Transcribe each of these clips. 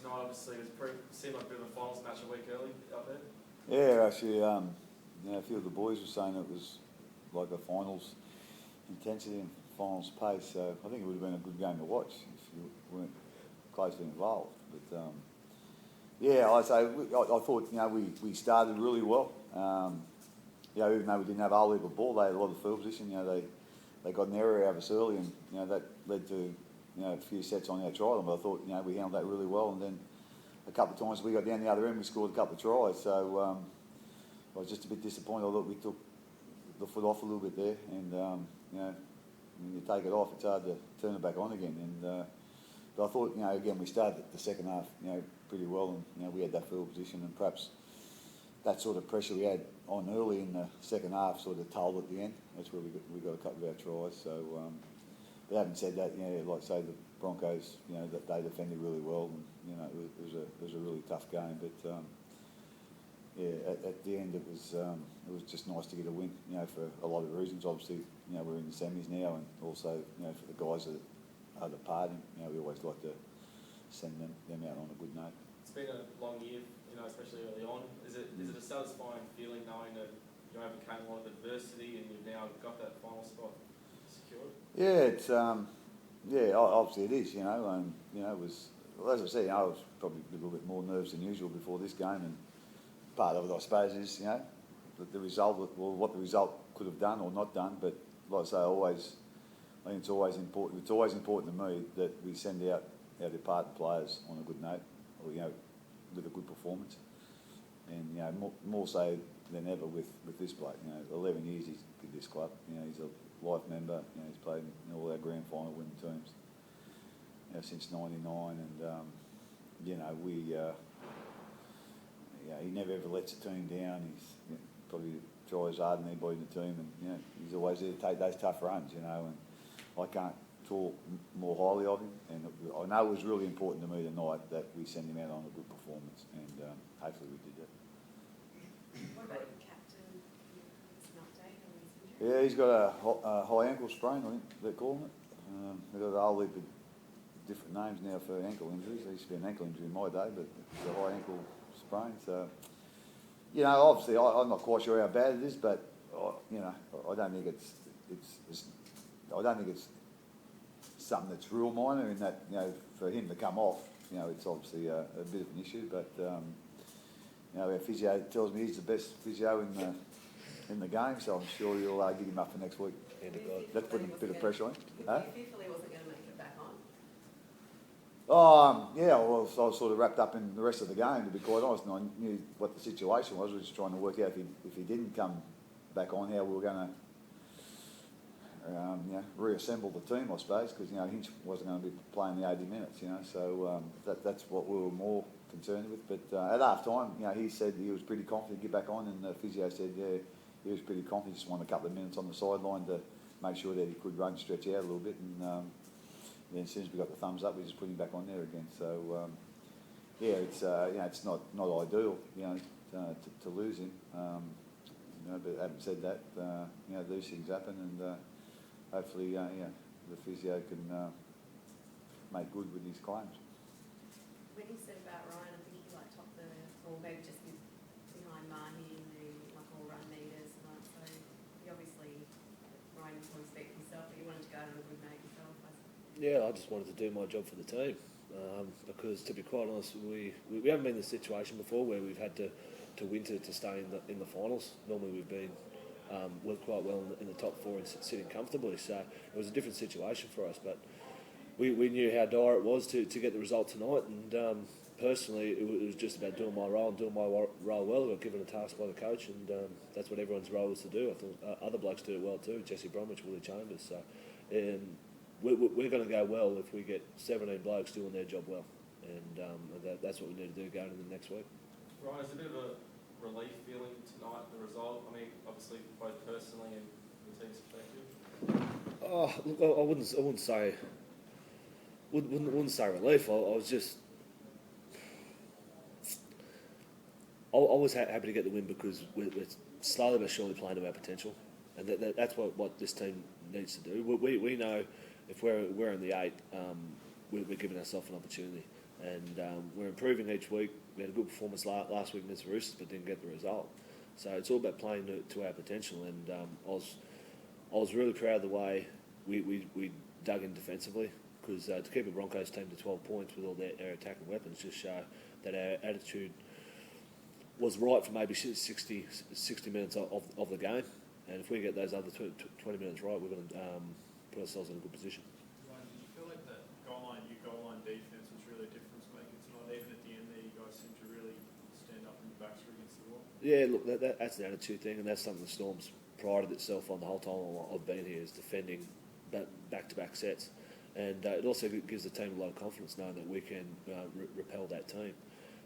tonight, obviously, it seemed like a bit of a finals match a week early up there. Yeah, actually, a few of the boys were saying it was like a finals intensity and finals pace. So I think it would have been a good game to watch if you weren't closely involved. But I thought we started really well. Even though we didn't have a whole heap of ball, they had a lot of field position. They got an area out of us early, and that led to a few sets on our try line. But I thought we handled that really well, and then a couple of times we got down the other end, we scored a couple of tries. So I was just a bit disappointed. I thought we took the foot off a little bit there, and when you take it off, it's hard to turn it back on again. And but I thought again we started the second half pretty well, and we had that field position, and perhaps that sort of pressure we had on early in the second half sort of told at the end. That's where we got a couple of our tries. So, but having said that, like say the Broncos, that they defended really well, and it was a really tough game. But at the end it was just nice to get a win. For a lot of reasons. Obviously, we're in the semis now, and also for the guys that are departing, we always like to send them out on a good note. It's been a long year, especially early on. Is it a satisfying feeling knowing that you overcame a lot of adversity and you've now got that final spot secured? Yeah, it's obviously it is. It was, well, as I said, I was probably a little bit more nervous than usual before this game, and part of it, I suppose, is the result, well, what the result could have done or not done. But like I say, I think it's always important. It's always important to me that we send out our departed players on a good note, or with a good performance, and more so than ever with this bloke. 11 years he's with this club. He's a life member. He's played in all our grand final winning teams since '99, and he never ever lets the team down. He's probably tries hard than anybody in the team, and he's always there to take those tough runs. And I can't talk more highly of him, and I know it was really important to me tonight that we send him out on a good performance, and hopefully we did that. What about your captain? An update on his injury? Yeah, he's got a high ankle sprain, I think they're calling it. They've got a whole heap of different names now for ankle injuries. There used to be an ankle injury in my day, but it's a high ankle sprain. So, obviously I'm not quite sure how bad it is, but I don't think I don't think it's something that's real minor in that, for him to come off, it's obviously a bit of an issue. But, our physio tells me he's the best physio in the game, so I'm sure you'll get him up for next week. That's putting a bit of pressure on him. Huh? You fearful he wasn't going to make it back on? Well, I was sort of wrapped up in the rest of the game, to be quite honest, and I knew what the situation was. We were just trying to work out if he didn't come back on, how we were going to reassemble the team, I suppose, because Hinch wasn't going to be playing the 80 minutes, so that's what we were more concerned with. But at half time, he said he was pretty confident to get back on, and the physio said, he was pretty confident, just wanted a couple of minutes on the sideline to make sure that he could run, stretch out a little bit, and then as soon as we got the thumbs up, we just put him back on there again. So it's not ideal, to lose him, but having said that, these things happen, and hopefully, the physio can make good with his claims. When you said about Ryan, I think he topped or maybe just behind Mahi in the all-run meters, and so he obviously, Ryan, you want to speak for yourself, but you wanted to go on a good note yourself. Yeah, I just wanted to do my job for the team, because to be quite honest, we haven't been in this situation before where we've had to win to stay in the finals. Normally we've been quite well in the top four and sitting comfortably, so it was a different situation for us, but we knew how dire it was to get the result tonight, and personally it was just about doing my role and doing my role well. I got given a task by the coach, and that's what everyone's role is to do. I thought other blokes did it well too, Jesse Bromwich, Willie Chambers, so we're going to go well if we get 17 blokes doing their job well, and that's what we need to do going into the next week. Ryan, it's a bit of a relief feeling tonight, the result? I mean, obviously both personally and from the team's perspective. Oh, look, I wouldn't say relief. I was just, I was happy to get the win because we're slowly but surely playing to our potential, and that's what this team needs to do. We know if we're in the 8, we're giving ourselves an opportunity. and we're improving each week. We had a good performance last week against the Roosters, but didn't get the result. So it's all about playing to our potential, and I was really proud of the way we dug in defensively, because to keep a Broncos team to 12 points with all their attacking weapons just show that our attitude was right for maybe 60 minutes of the game, and if we get those other 20 minutes right, we're going to put ourselves in a good position. Ryan, did you feel like that your goal line defence was really a difference maker tonight? Even at the end there, you guys seemed to really stand up and your backs were against the wall. Yeah, look, that's the attitude thing, and that's something the Storm's prided itself on the whole time I've been here, is defending back-to-back sets. And it also gives the team a lot of confidence knowing that we can repel that team.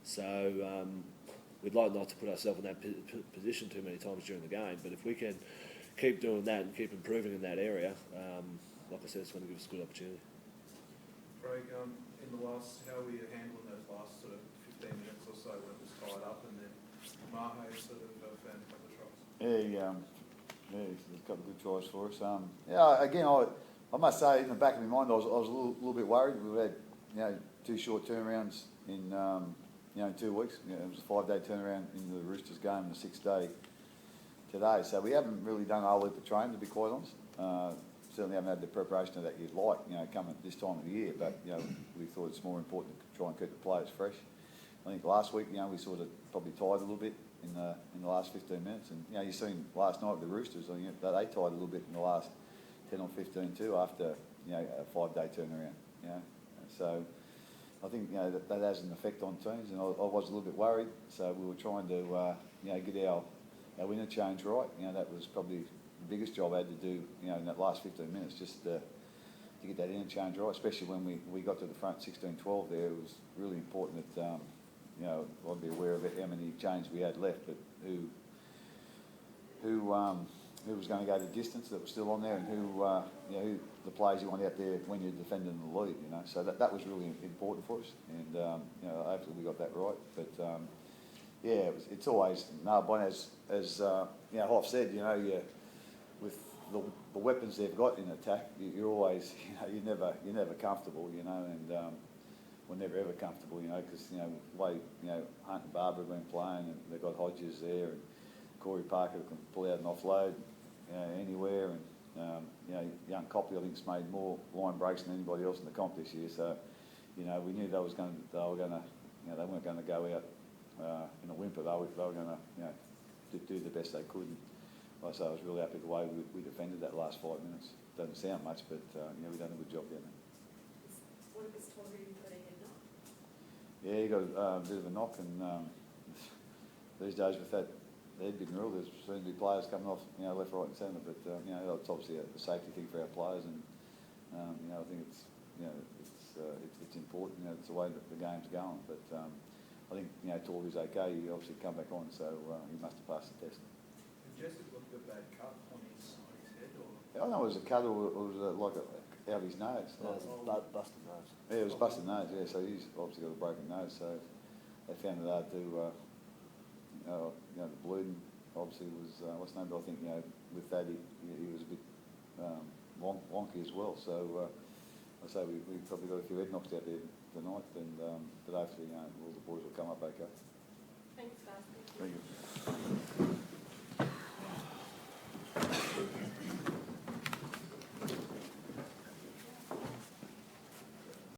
So we'd like not to put ourselves in that position too many times during the game, but if we can keep doing that and keep improving in that area, like I said, it's going to give us a good opportunity. Craig, in the last, how were you handling those last sort of 15 minutes or so when it was tied up, and then Mahe sort of found a couple of tries? Yeah, he's a couple of good tries for us. Again, I must say, in the back of my mind, I was a little bit worried. We've had 2 short turnarounds in 2 weeks. It was a 5-day turnaround in the Roosters game and a 6-day today. So we haven't really done a whole heap of training, to be quite honest. Certainly haven't had the preparation that you'd like, coming this time of the year. But we thought it's more important to try and keep the players fresh. I think last week, we sort of probably tied a little bit in the last 15 minutes, and you've seen last night with the Roosters, I think they tied a little bit in the last 10 or 15 too after a 5-day turnaround. So I think that has an effect on teams, and I was a little bit worried. So we were trying to get our interchange right. That was probably the biggest job I had to do in that last 15 minutes, just to get that interchange right. Especially when we got to the front 16-12 there, it was really important that I'd be aware of how many changes we had left, but who was going to go the distance that was still on there, and who the players you want out there when you're defending the lead. So that was really important for us, and hopefully we got that right. But it's always Melbourne, as Hoff said. With the weapons they've got in attack, you're always you're never comfortable. And we're never ever comfortable. Because the way Hunt and Barber have been playing, and they've got Hodges there, and Corey Parker can pull out an offload anywhere, and young Copley I think's made more line breaks than anybody else in the comp this year. So we knew they weren't going to go out in a whimper. They were going to do the best they could. And like I say, I was really happy with the way we defended that last 5 minutes. Doesn't sound much, but we've done a good job down there. One of his Tory got a head knock. Yeah, he got a bit of a knock, and these days with that head big rule, there's soon to be players coming off, left, right, and centre. But it's obviously a safety thing for our players, and I think it's important. It's the way that the game's going. But I think Torby's okay. He obviously come back on, so he must have passed the test. Did Jesse look a bad cut on his head, or? I don't know if it was a cut or it was like out of his nose. No, it was busted nose. Yeah, it was busted nose. Yeah, so he's obviously got a broken nose. So they found it hard to. The bleeding obviously was what's the name? But I think with that he was a bit wonky as well. So I say we probably got a few head knocks out there tonight, and but hopefully all the boys will come up okay. Thanks, guys. Thank you.